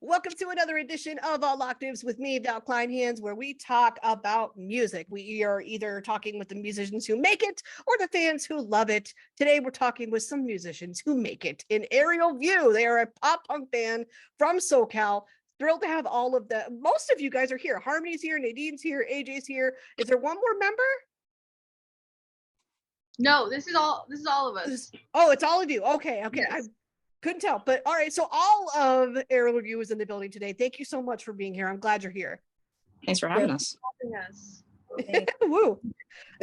Welcome to another edition of All Octaves with me, Val Kleinhans, where we talk about music. We are either talking with the musicians who make it or the fans who love it. Today, we're talking with some musicians who make it in Ariel View. They are a pop punk band from SoCal. Thrilled to have all of the, most of you guys are here. Harmonie's here, Nadine's here, AJ's here. Is there one more member? No, this is all of us. Oh, it's all of you. Okay. Yes. I couldn't tell, but all right. So all of Ariel View is in the building today. Thank you so much for being here. I'm glad you're here. Thanks for having us. Woo.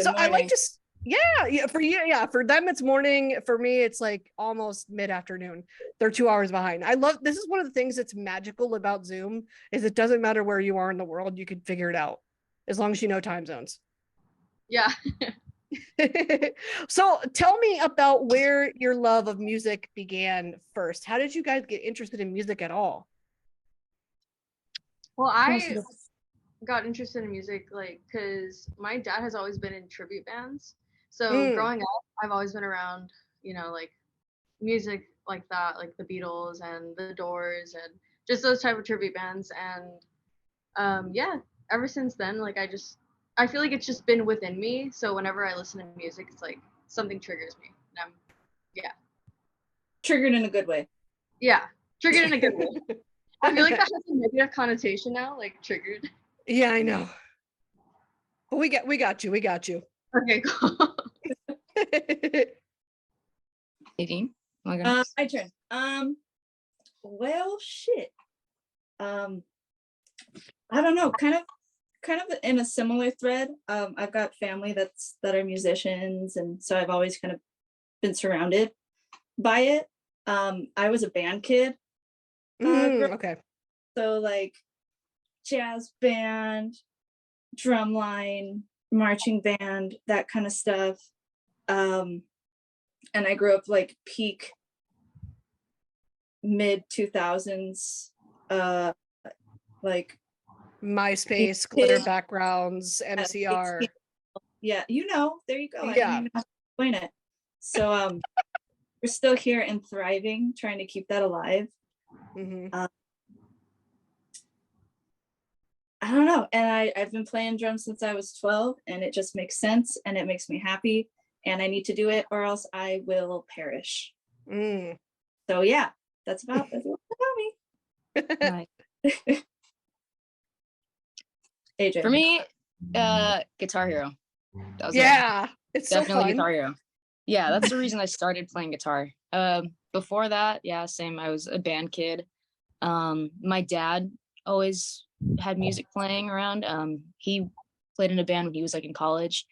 So morning. I like to, yeah, for you, yeah, for them it's morning. For me, it's like almost mid-afternoon. They're 2 hours behind. I love, this is one of the things that's magical about Zoom is it doesn't matter where you are in the world, you can figure it out as long as you know time zones. Yeah. So tell me about where your love of music began first. How did you guys get interested in music at all? Well, I got interested in music because my dad has always been in tribute bands. So growing up, I've always been around, music like that, like the Beatles and the Doors and just those type of tribute bands. And yeah, ever since then, I feel like it's just been within me. So whenever I listen to music, it's like something triggers me. And triggered in a good way. Yeah, triggered in a good way. I feel like that has a negative connotation now, like triggered. Yeah, I know. But we got you. Okay, cool. Nadine, my turn. Well, shit. I don't know. Kind of in a similar thread. I've got family that are musicians, and so I've always kind of been surrounded by it. I was a band kid. Okay. So like jazz band, drumline, marching band, that kind of stuff. And I grew up like peak mid 2000s, like MySpace, glitter backgrounds, MCR. Yeah, there you go. Yeah. I don't even have to explain it. So we're still here and thriving, trying to keep that alive. Mm-hmm. I don't know. And I've been playing drums since I was 12, and it just makes sense and it makes me happy. And I need to do it or else I will perish. So yeah, that's about me. Nice. AJ. For me, Guitar Hero. That was it's definitely so fun. Guitar Hero. Yeah, that's the reason I started playing guitar. Before that, yeah, same. I was a band kid. My dad always had music playing around. He played in a band when he was like in college.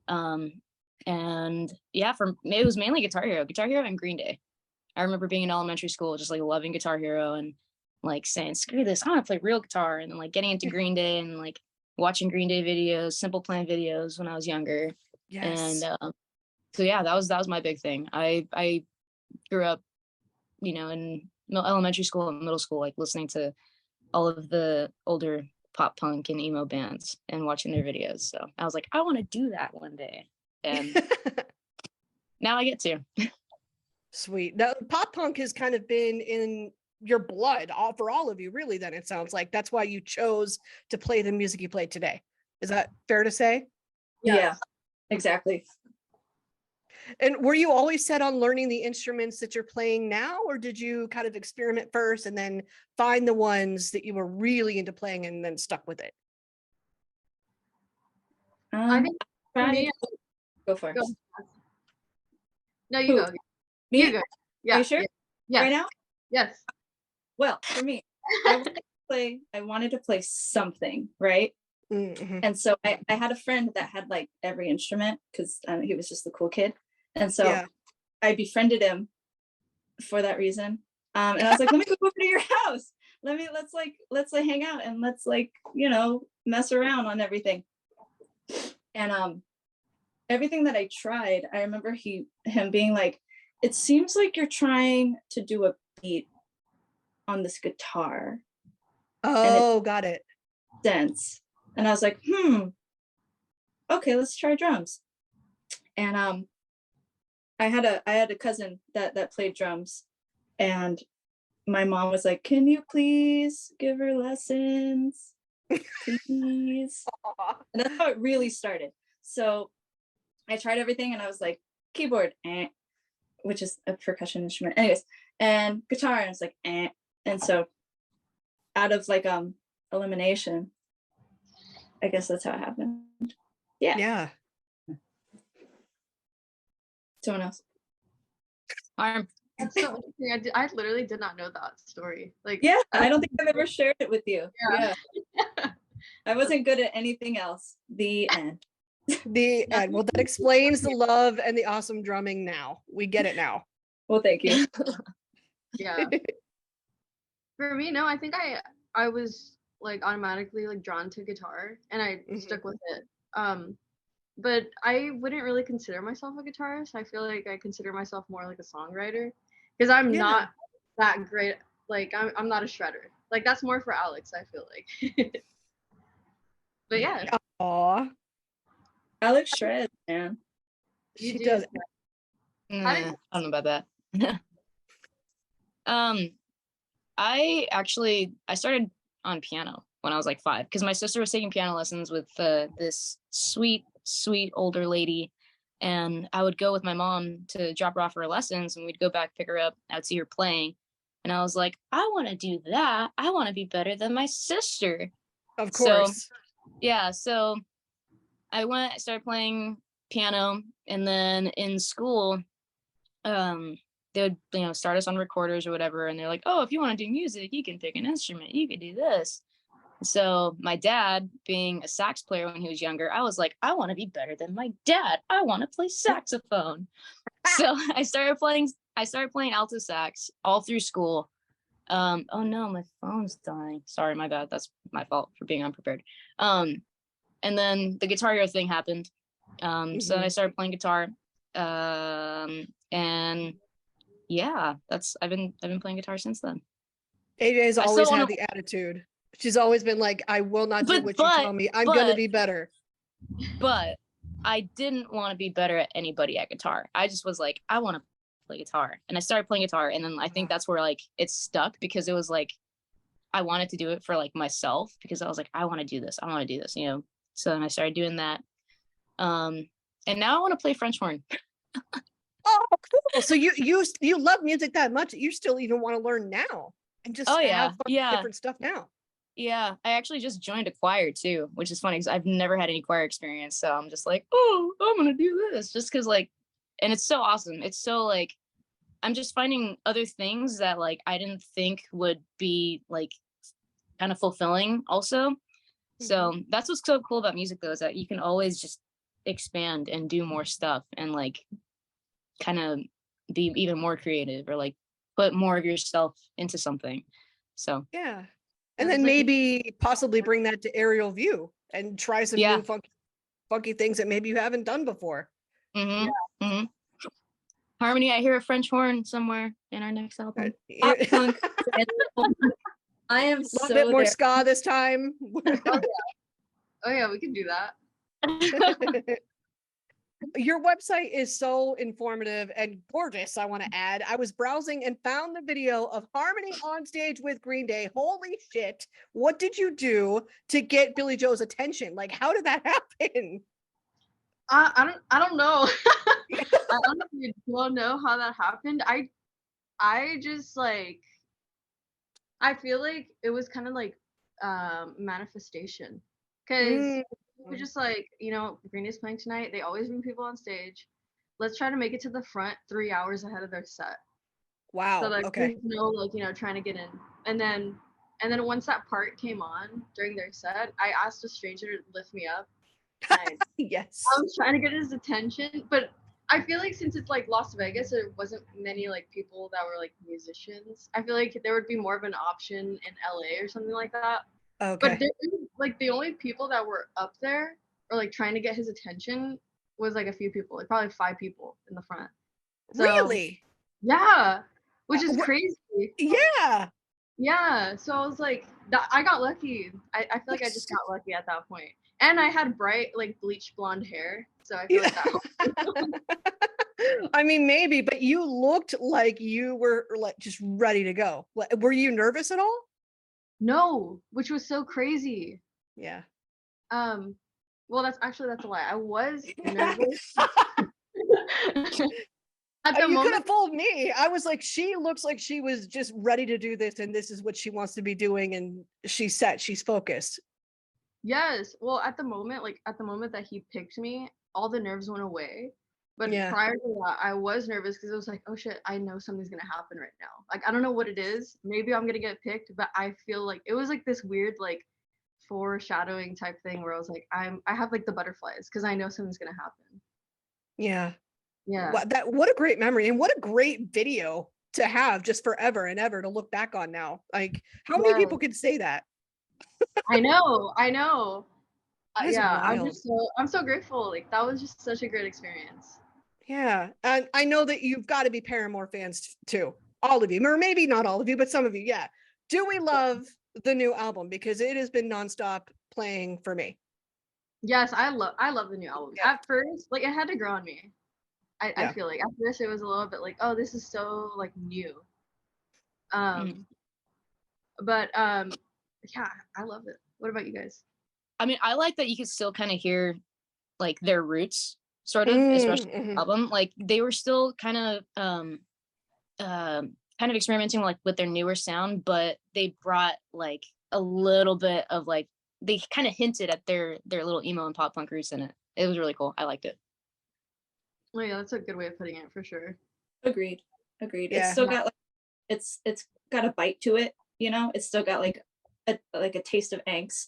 And yeah, for me, it was mainly Guitar Hero and Green Day. I remember being in elementary school, just like loving Guitar Hero and like saying, screw this, I want to play real guitar. And then like getting into Green Day and like watching Green Day videos, Simple Plan videos when I was younger. Yes. And so yeah, that was my big thing. I grew up, in elementary school and middle school, like listening to all of the older pop punk and emo bands and watching their videos. So I was like, I want to do that one day. And now I get to. Sweet. Now, pop punk has kind of been in your blood for all of you, really, then it sounds like. That's why you chose to play the music you play today. Is that fair to say? Yeah, exactly. And were you always set on learning the instruments that you're playing now, or did you kind of experiment first and then find the ones that you were really into playing and then stuck with it? I think for me, go first. Go. No, you go. Me? You go. Yeah. Are you sure? Yeah. Right now? Yes. Well, for me, I wanted to play something, right? Mm-hmm. And so I had a friend that had like every instrument because he was just the cool kid. And so I befriended him for that reason. And I was like, let me go over to your house. Let's hang out and let's mess around on everything. And everything that I tried, I remember him being like, it seems like you're trying to do a beat on this guitar. Oh, got it. Sense. And I was like, okay, let's try drums. And I had a cousin that played drums, and my mom was like, can you please give her lessons? Please. And that's how it really started. So I tried everything and I was like, keyboard, which is a percussion instrument. Anyways, and guitar, and I was like, and so out of like elimination, I guess that's how it happened. Yeah. Someone else. That's so interesting. I literally did not know that story. Like, yeah, I don't think I've ever shared it with you. Yeah. I wasn't good at anything else. The end. The end. Well, that explains the love and the awesome drumming now. We get it now. Well, thank you. Yeah. For me, no, I think I was like automatically like drawn to guitar and I stuck with it. But I wouldn't really consider myself a guitarist. I feel like I consider myself more like a songwriter because I'm not that great. Like I'm not a shredder. Like that's more for Alex, I feel like. But yeah. Aw. Alex shreds, man. She does. I don't know about that. I started on piano when I was like 5 because my sister was taking piano lessons with this sweet older lady, and I would go with my mom to drop her off her lessons, and we'd go back, pick her up. I'd see her playing, and I was like, I want to do that. I want to be better than my sister. Of course. So I started playing piano, and then in school, they would, start us on recorders or whatever, and they're like, oh, if you want to do music, you can pick an instrument, you could do this. So my dad, being a sax player when he was younger, I was like, I want to be better than my dad. I want to play saxophone. So I started playing alto sax all through school. Oh no, my phone's dying. Sorry, my bad. That's my fault for being unprepared. And then the Guitar Hero thing happened. So I started playing guitar. And yeah, I've been playing guitar since then. AJ's always had the attitude. She's always been like, I will not do what you tell me. I'm gonna be better. But I didn't want to be better at anybody at guitar. I just was like, I want to play guitar. And I started playing guitar, and then I think that's where like it stuck, because it was like I wanted to do it for like myself, because I was like, I want to do this. So then I started doing that. And now I want to play French horn. Oh, cool. So you love music that much that you still even want to learn now and just have fun with different stuff now. Yeah, I actually just joined a choir too, which is funny because I've never had any choir experience. So I'm just like, oh, I'm gonna do this just because like, and it's so awesome. It's so like, I'm just finding other things that like I didn't think would be like kind of fulfilling also. So that's what's so cool about music though, is that you can always just expand and do more stuff and like kind of be even more creative or like put more of yourself into something. So yeah. And then maybe possibly bring that to Ariel View and try some new funky things that maybe you haven't done before. Harmonie, I hear a French horn somewhere in our next album. I am a little bit more ska this time. Oh yeah, we can do that. Your website is so informative and gorgeous, I want to add. I was browsing and found the video of Harmony on stage with Green Day. Holy shit. What did you do to get Billie Joe's attention? Like, how did that happen? I don't know. I honestly don't know how that happened. I just like, I feel like it was kind of like manifestation, because we're just like, Green Day's playing tonight. They always bring people on stage. Let's try to make it to the front 3 hours ahead of their set. Wow. So like, okay. there's no like, trying to get in. And then once that part came on during their set, I asked a stranger to lift me up. Yes. I was trying to get his attention, but I feel like since it's like Las Vegas, there wasn't many like people that were like musicians. I feel like there would be more of an option in LA or something like that. Okay. But like the only people that were up there or like trying to get his attention was like a few people, like probably 5 people in the front. So, really? Yeah, which is crazy. Yeah. Yeah. So I was like, I got lucky. I feel like I just got lucky at that point. And I had bright, like bleach blonde hair. So I feel like that. I mean, maybe, but you looked like you were like just ready to go. Were you nervous at all? No, which was so crazy. Yeah. Well, that's a lie. I was nervous. At the You could moment, have fooled me. I was like, she looks like she was just ready to do this, and this is what she wants to be doing, and she's set, she's focused. yes. Well, at the moment that he picked me, all the nerves went away. But Yeah. prior to that, I was nervous because it was like, oh shit, I know something's gonna happen right now. Like, I don't know what it is. Maybe I'm gonna get picked, but I feel like it was like this weird like foreshadowing type thing where I was like, I have like the butterflies because I know something's gonna happen. Yeah. Yeah. What a great memory, and what a great video to have just forever and ever to look back on now. Like, how many people could say that? I know. That is Yeah, wild. I'm so grateful. Like that was just such a great experience. Yeah. And I know that you've got to be Paramore fans too. All of you, or maybe not all of you, but some of you. Yeah. Do we love the new album? Because it has been nonstop playing for me. Yes, I love the new album. Yeah. At first, like it had to grow on me. I Yeah. feel like at first it was a little bit like, oh, this is so like new. But yeah, I love it. What about you guys? I mean, I like that you could still kind of hear like their roots, sort of, especially the album. Like they were still kind of experimenting like with their newer sound, but they brought like a little bit of like they kind of hinted at their little emo and pop punk roots in it. It was really cool. I liked it. Oh yeah, that's a good way of putting it for sure. Agreed. Yeah. It's still got like it's got a bite to it, you know. It's still got like a taste of angst,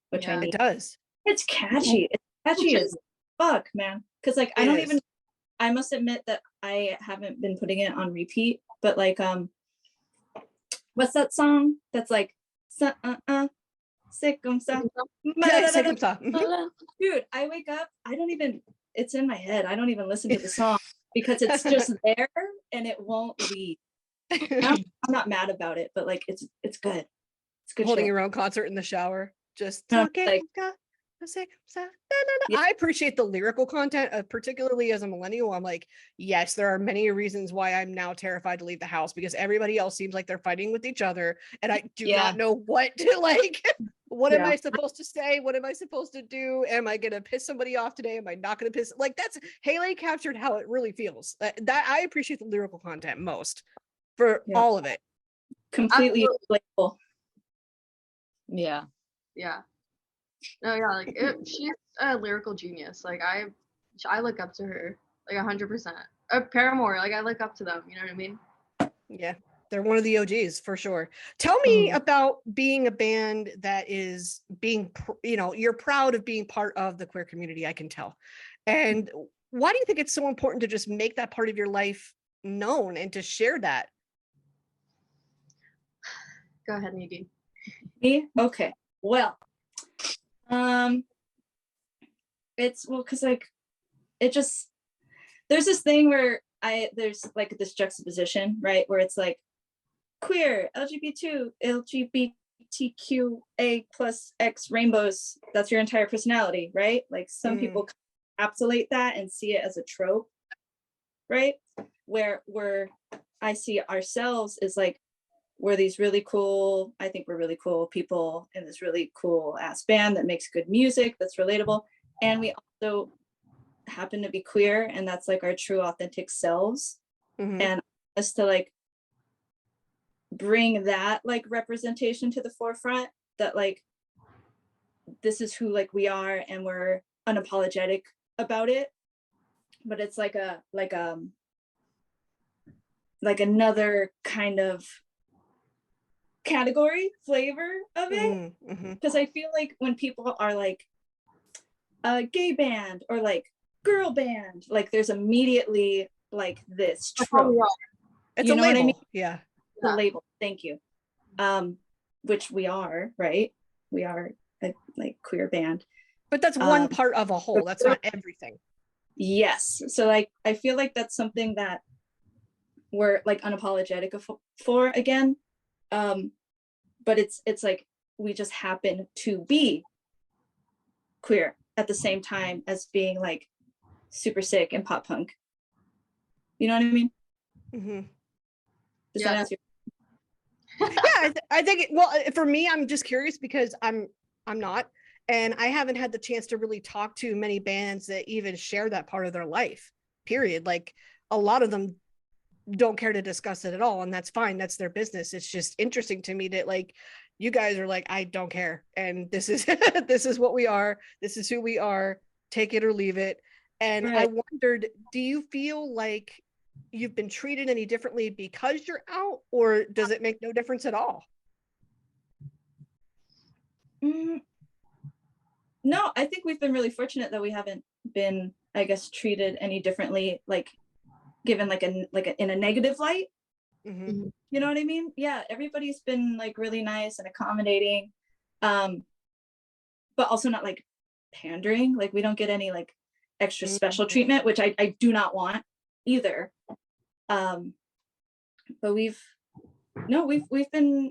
which I need. It does. It's catchy. It's catchy as fuck, man. Because like I must admit that I haven't been putting it on repeat, but like what's that song that's like sick dude, I wake up, it's in my head, I don't even listen to the song because it's just there and it won't leave. I'm not mad about it, but like it's good. It's good. Holding shit. your own concert in the shower, just Like, I appreciate the lyrical content, particularly as a millennial. I'm like, yes, there are many reasons why I'm now terrified to leave the house because everybody else seems like they're fighting with each other, and I do not know what to like. What am I supposed to say? What am I supposed to do? Am I gonna piss somebody off today? Am I not gonna piss? Like that's Haley captured how it really feels. That I appreciate the lyrical content most for all of it. Completely relatable. Yeah. No, yeah, like she's a lyrical genius. Like I look up to her like 100%. Paramore, like I look up to them. You know what I mean? Yeah, they're one of the OGs for sure. Tell me about being a band that is being, you're proud of being part of the queer community. I can tell. And why do you think it's so important to just make that part of your life known and to share that? Go ahead, Nadine. Me? Okay. Well, it's because like it just there's this thing where there's like this juxtaposition, right, where it's like queer, LGBTQA plus X rainbows, that's your entire personality, right? Like some people encapsulate that and see it as a trope, right? Where I see ourselves is like we're these really cool, I think we're really cool people in this really cool ass band that makes good music that's relatable, and we also happen to be queer, and that's like our true authentic selves. And us to like bring that like representation to the forefront, that like this is who like we are and we're unapologetic about it, but it's like another kind of category flavor of it, because I feel like when people are like a gay band or like girl band, like there's immediately like this trope. It's a label. What I mean? Yeah, the label. Thank you. Which we are, right? We are a like queer band, but that's one part of a whole. That's not everything. Yes. So like I feel like that's something that we're like unapologetic for again. But it's like we just happen to be queer at the same time as being like super sick and pop punk. You know what I mean? Mm-hmm. Does Yeah. that answer? Yeah, I think well, for me, I'm just curious because I'm not, and I haven't had the chance to really talk to many bands that even share that part of their life, period. Like a lot of them don't care to discuss it at all, and that's fine, that's their business. It's just interesting to me that like you guys are like, I don't care, and this is this is what we are, this is who we are, take it or leave it. And I Right. wondered, do you feel like you've been treated any differently because you're out, or does it make no difference at all? No, I think we've been really fortunate that we haven't been, I guess, treated any differently, like given like a in a negative light. Mm-hmm. You know what I mean? Yeah, everybody's been like really nice and accommodating, but also not like pandering. Like we don't get any like extra special treatment, which I do not want either. But we've been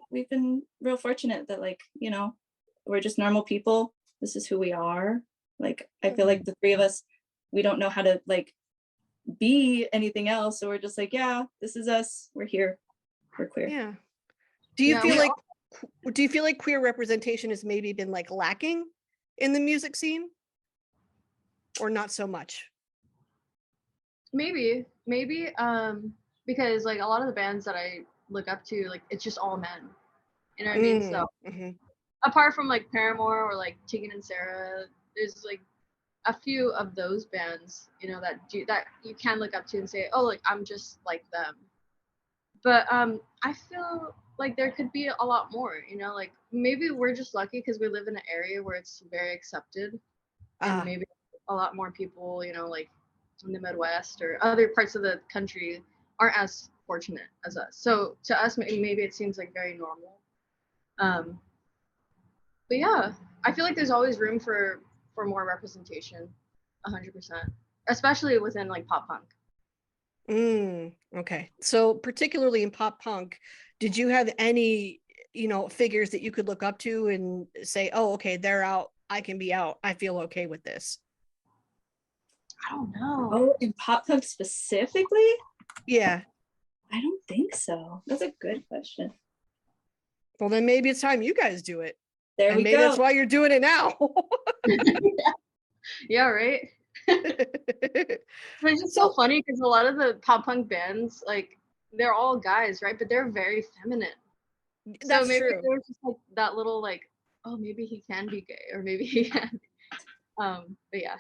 real fortunate that like, you know, we're just normal people. This is who we are. Like I feel like the three of us, we don't know how to like be anything else. So we're just like, yeah, this is us. We're here. We're queer. Yeah. Do you feel like queer representation has maybe been like lacking in the music scene, or not so much? Maybe because like a lot of the bands that I look up to, like it's just all men. You know what I mean? So apart from like Paramore or like Tegan and Sarah, there's like a few of those bands, you know, that you can look up to and say, oh, like I'm just like them. But I feel like there could be a lot more, you know, like maybe we're just lucky because we live in an area where it's very accepted, and maybe a lot more people, you know, like in the Midwest or other parts of the country aren't as fortunate as us. So to us, maybe it seems like very normal. But yeah, I feel like there's always room for more representation, 100%, especially within like pop punk. Okay. So particularly in pop punk, did you have any, you know, figures that you could look up to and say, oh, okay, they're out, I can be out, I feel okay with this? I don't know. Oh, in pop punk specifically? Yeah. I don't think so. That's a good question. Well, then maybe it's time you guys do it. There and we maybe go. That's why you're doing it now. Yeah, right. It's just so funny because a lot of the pop punk bands, like they're all guys, right? But they're very feminine. That's so maybe true. there's just like that little like, oh, maybe he can be gay, or maybe he can. But yeah.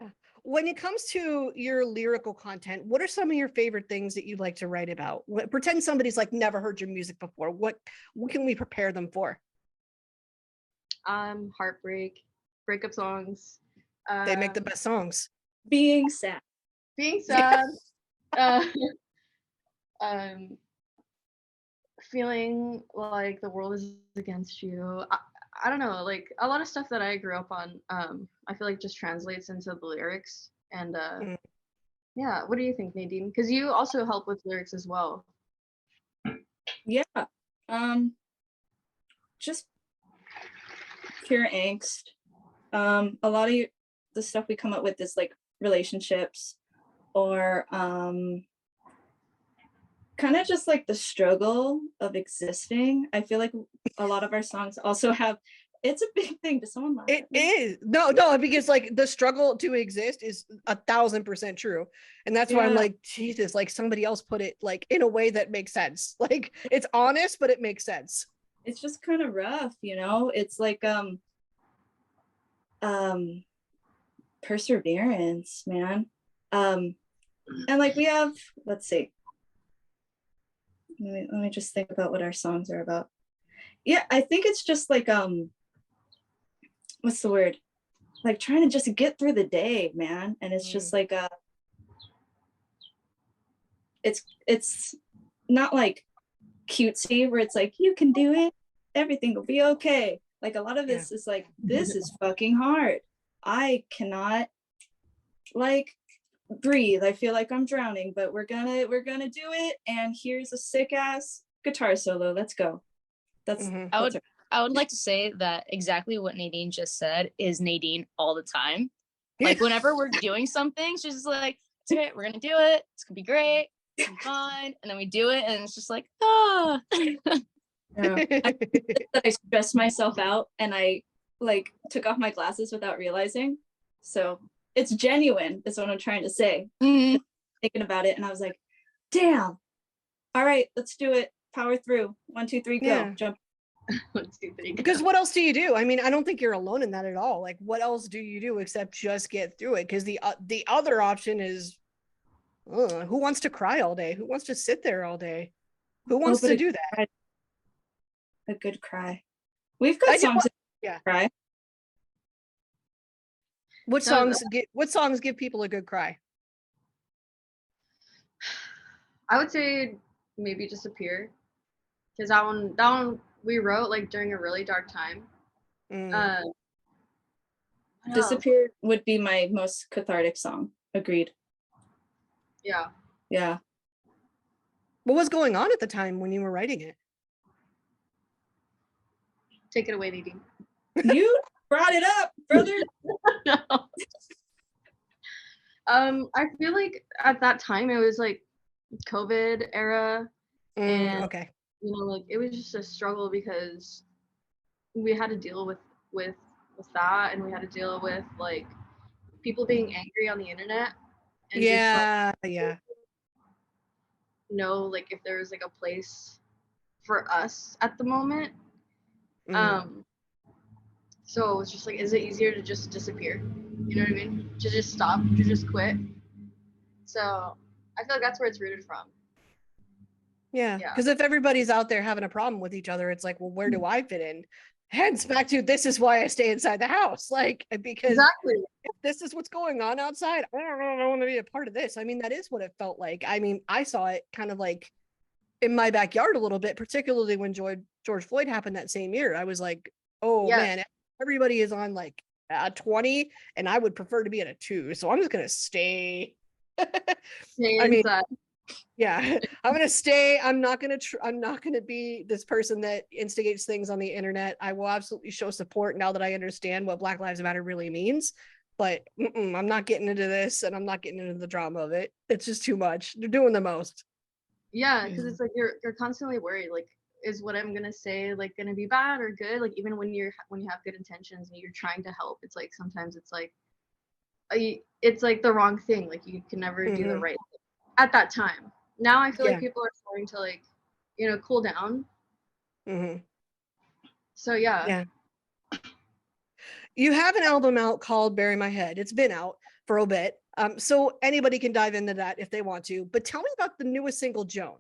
Yeah. When it comes to your lyrical content, what are some of your favorite things that you'd like to write about? Pretend somebody's like never heard your music before. What can we prepare them for? Heartbreak, breakup songs. They make the best songs. Being sad. uh, feeling like the world is against you. I don't know, like a lot of stuff that I grew up on, I feel like just translates into the lyrics. And yeah, what do you think, Nadine? Because you also help with lyrics as well. Yeah. Just pure angst. A lot of the stuff we come up with is like relationships, or kind of just like the struggle of existing. I feel like a lot of our songs also have, it's a big thing. Does someone laugh? It is. No, because like the struggle to exist is 1,000% true. And that's why I'm like, Jesus, like somebody else put it like in a way that makes sense. Like it's honest, but it makes sense. It's just kind of rough, you know? It's like perseverance, man. And like we have, let's see. Let me just think about what our songs are about. Yeah, I think it's just like what's the word? Like trying to just get through the day, man. And it's just like it's not like cutesy where it's like you can do it, everything will be okay. Like a lot of this is like, this is fucking hard. I cannot like breathe. I feel like I'm drowning, but we're gonna do it. And here's a sick ass guitar solo. Let's go. That's I would like to say that exactly what Nadine just said is Nadine all the time. Like whenever we're doing something, she's just like, it's okay, we're gonna do it. It's gonna be great. It's gonna be fine. And then we do it, and it's just like, ah. Yeah. I stressed myself out, and I like took off my glasses without realizing. So it's genuine. That's what I'm trying to say. Mhm. Thinking about it, and I was like, damn. All right, let's do it. Power through. 1, 2, 3, go. Yeah. Jump. 1, 2, 3. Because what else do you do? I mean, I don't think you're alone in that at all. Like, what else do you do except just get through it? Because the other option is, who wants to cry all day? Who wants to sit there all day? Who wants to do that? A good cry. We've got songs that cry. What songs give people a good cry? I would say maybe Disappear, because that one we wrote like during a really dark time. Disappear would be my most cathartic song. Agreed. Yeah. Yeah. What was going on at the time when you were writing it? Take it away, Nadine. You brought it up, brother. No. I feel like at that time it was like COVID era, and Okay. you know, like it was just a struggle because we had to deal with that, and we had to deal with like people being angry on the internet, and Yeah, just, like, yeah. know like if there was like a place for us at the moment. So it was just like, is it easier to just disappear? You know what I mean? To just stop, to just quit. So I feel like that's where it's rooted from. Yeah, because if everybody's out there having a problem with each other, it's like, well, where do I fit in? Hence back to, this is why I stay inside the house. Like, because exactly, if this is what's going on outside, I don't want to be a part of this. I mean, that is what it felt like. I mean, I saw it kind of like in my backyard a little bit, particularly when George Floyd happened that same year. I was like, oh man, everybody is on like a 20, and I would prefer to be at a 2. So I'm just gonna stay. I mean, yeah, I'm gonna stay. I'm not gonna be this person that instigates things on the internet. I will absolutely show support now that I understand what Black Lives Matter really means. But I'm not getting into this, and I'm not getting into the drama of it. It's just too much. They're doing the most. Yeah, because it's like you're constantly worried, like, is what I'm gonna say like gonna be bad or good? Like even when you have good intentions and you're trying to help, it's like sometimes it's like the wrong thing. Like you can never do the right thing at that time. Now I feel like people are starting to like, you know, cool down. So yeah. You have an album out called Bury My Head. It's been out for a bit. So anybody can dive into that if they want to. But tell me about the newest single, Joan.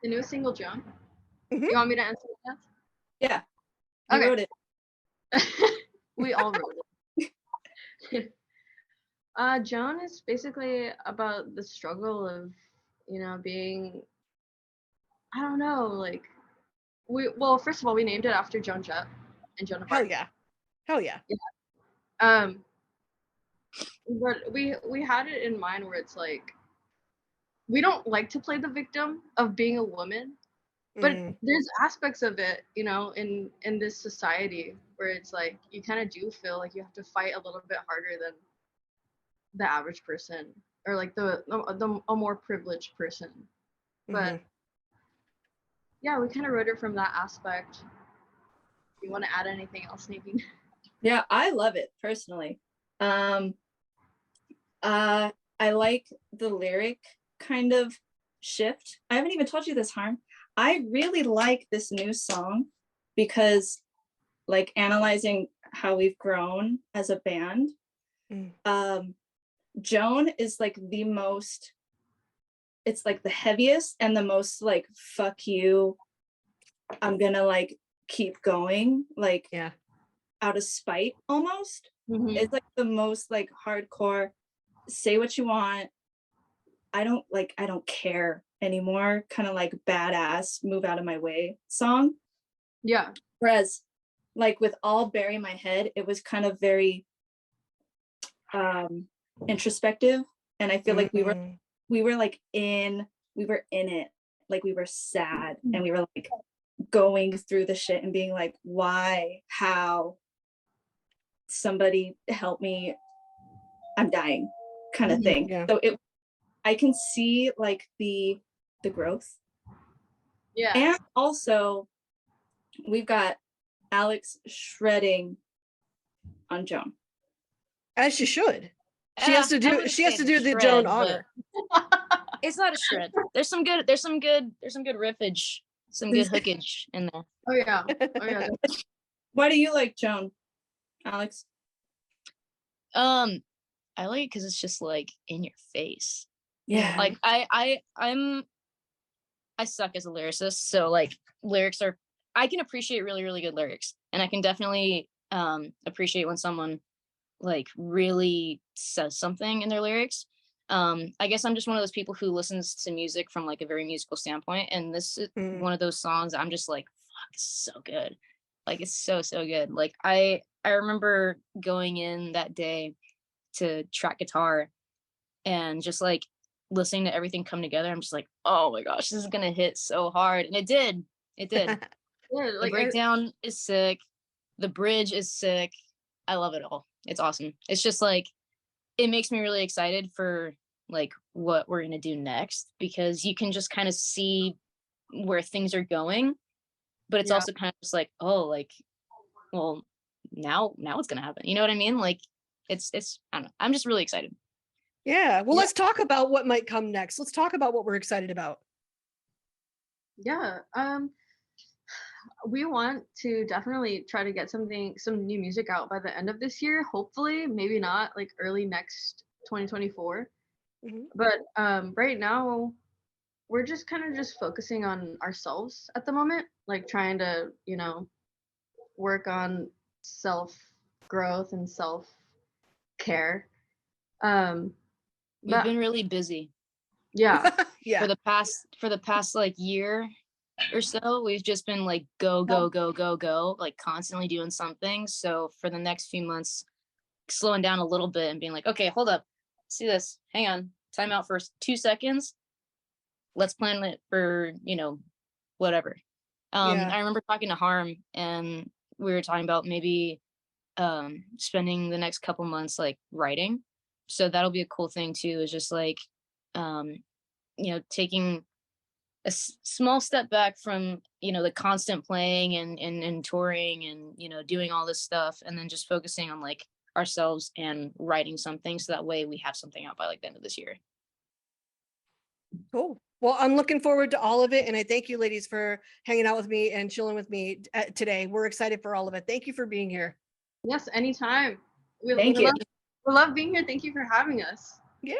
The newest single, Joan? You want me to answer that? Yeah. I wrote it. We all wrote it. Joan is basically about the struggle of, you know, being, I don't know, like, first of all, we named it after Joan Jett and Joan of Arc. Hell yeah. But we had it in mind where it's like, we don't like to play the victim of being a woman, but there's aspects of it, you know, in this society where it's like you kind of do feel like you have to fight a little bit harder than the average person, or like a more privileged person. But yeah, we kind of wrote it from that aspect. You want to add anything else, Nadine? Yeah, I love it personally. I like the lyric kind of shift. I haven't even told you this, Harm. I really like this new song because, like, analyzing how we've grown as a band, Joan is like the most, it's like the heaviest and the most like, fuck you, I'm gonna like keep going, like out of spite almost. It's like the most like hardcore, say what you want, I don't care anymore, kind of like badass, move out of my way song. Yeah. Whereas like with All Bury My Head, it was kind of very introspective, and I feel like we were like in it, like we were sad and we were like going through the shit and being like, why, how, somebody help me, I'm dying kind of thing. Yeah. So I can see like the growth. Yeah. And also we've got Alex shredding on Joan. As she should. She has to do the Joan honor. It's not a shred. There's some good riffage, some good hookage in there. Oh yeah. Oh yeah. Why do you like Joan, Alex? I like it because it's just like in your face. Yeah. Like I suck as a lyricist, so like I can appreciate really, really good lyrics, and I can definitely appreciate when someone like really says something in their lyrics. I guess I'm just one of those people who listens to music from like a very musical standpoint, and this is one of those songs I'm just like, fuck, it's so good. Like it's so good. Like I remember going in that day to track guitar and just like listening to everything come together. I'm just like, oh my gosh, this is gonna hit so hard. And it did. Yeah, The like breakdown is sick. The bridge is sick. I love it all. It's awesome. It's just like it makes me really excited for like what we're gonna do next, because you can just kind of see where things are going, but it's also kind of just like, oh, like, well, now what's gonna happen? You know what I mean? Like it's I don't know. I'm just really excited. Yeah. Well, let's talk about what might come next. Let's talk about what we're excited about. Yeah. We want to definitely try to get some new music out by the end of this year. Hopefully, maybe not like early next 2024. But right now, we're just kind of just focusing on ourselves at the moment, like trying to, you know, work on self growth and self care. We've been really busy. Yeah. Yeah. For the past like year or so, we've just been like go, like constantly doing something. So for the next few months, slowing down a little bit and being like, okay, hold up, see this, hang on, time out for 2 seconds. Let's plan it for, you know, whatever. I remember talking to Harm, and we were talking about maybe spending the next couple months like writing. So that'll be a cool thing too, is just like you know, taking a small step back from, you know, the constant playing and touring and, you know, doing all this stuff, and then just focusing on like ourselves and writing something, so that way we have something out by like the end of this year. Cool. Well, I'm looking forward to all of it, and I thank you ladies for hanging out with me and chilling with me today. We're excited for all of it. Thank you for being here. Yes, anytime. Thank you. We love being here. Thank you for having us. Yeah.